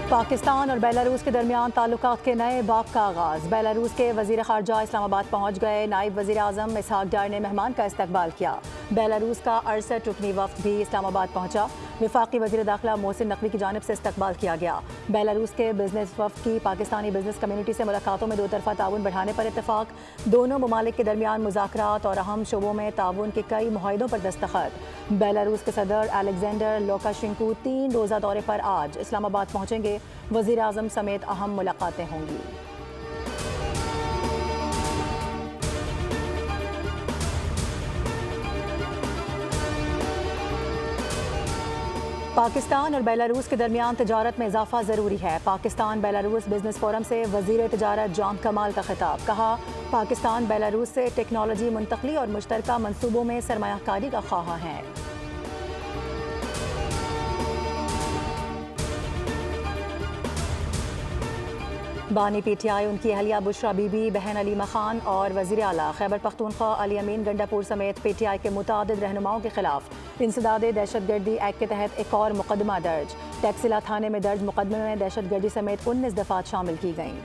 पाकिस्तान और बेलारूस के दरमियान ताल्लुकात के नए बाब का आगाज़। बेलारूस के वज़ीर ख़ारजा इस्लामाबाद पहुँच गए। नायब वज़ीर आज़म इसहाक डार ने मेहमान का इस्तकबाल किया। बेलारूस का 68 रुकनी वफ़द भी इस्लामाबाद पहुँचा। वफाकी वज़ीर दाखिला मोहसिन नकवी की जानिब से इस्तकबाल किया गया। बेलारूस के बिजनेस वफ़द की पाकिस्तानी बिजनेस कम्यूनिटी से मुलाकातों में दो तरफ़ा ताउन बढ़ाने पर इत्तफाक। दोनों ममालिक के दरमियान मुज़ाकरात और अहम शोबों में ताउन के कई मुआहिदों पर दस्तखत। बेलारूस के सदर अलेक्जेंडर लुकाशेंको 3 रोज़ा दौरे पर आज इस्लामाबाद पहुँचेंगे। वज़ीर आज़म समेत अहम मुलाकातें होंगी। पाकिस्तान और बेलारूस के दरमियान तजारत में इजाफा ज़रूरी है। पाकिस्तान बेलारूस बिजनेस फोरम से वज़ीर तजारत जॉन कमाल का खिताब। कहा, पाकिस्तान बेलारूस से टेक्नोलॉजी मुंतकली और मुश्तरका मनसूबों में सरमायाकारी का ख्वाह है। बानी PTI उनकी अहलिया बुशरा बीबी, बहन अलीमा खान और वज़ीर आला खैबर पख्तूनख्वा अली अमीन गंडापुर समेत PTI के मुतादिद रहनुमाओं के खिलाफ इंसदादे दहशतगर्दी एक्ट के तहत एक और मुकदमा दर्ज। टैक्सिला थाने में दर्ज मुकदमे में दहशतगर्दी समेत 19 दफात शामिल की गईं।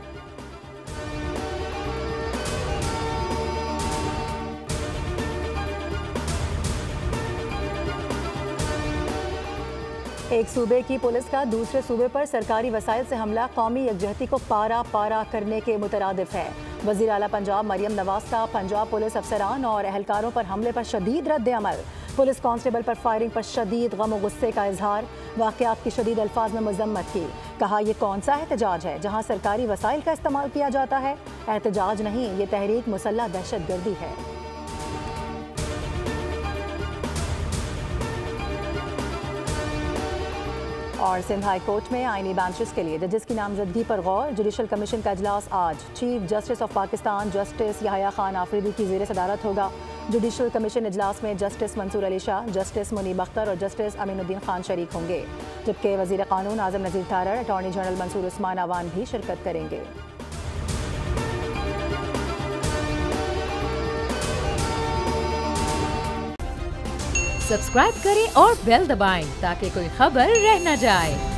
एक सूबे की पुलिस का दूसरे सूबे पर सरकारी वसाइल से हमला कौमी यकजहती को पारा पारा करने के मुतरादिफ है। वज़ीर आला पंजाब मरियम नवाज का पंजाब पुलिस अफसरान और एहलकारों पर हमले पर शदीद रद्द अमल। पुलिस कांस्टेबल पर फायरिंग पर शदीद गम और गुस्से का इजहार। वाक़यात की शदीद अल्फाज में मजम्मत की। कहा, यह कौन सा एहतजाज है जहाँ सरकारी वसाइल का इस्तेमाल किया जाता है। एहतजाज नहीं, ये तहरीक मुसल्लह दहशतगर्दी है। और सिंध हाई कोर्ट में आईनी बेंचेस के लिए जजेस की नामजदगी पर गौर। जुडिशल कमीशन का इजलास आज chief justice of Pakistan justice Yahya Khan Afridi की ज़ेर सदारत होगा। जुडिशल कमीशन इजलास में जस्टिस मंसूर अली शाह, जस्टिस मुनीब अख्तर और जस्टिस अमीनुद्दीन खान शरीक होंगे, जबकि वज़ीर कानून आज़म नज़ीर तारड़, अटॉर्नी जनरल मंसूर उस्मान अवान भी शिरकत करेंगे। सब्सक्राइब करें और बेल दबाएं ताकि कोई खबर रह न जाए।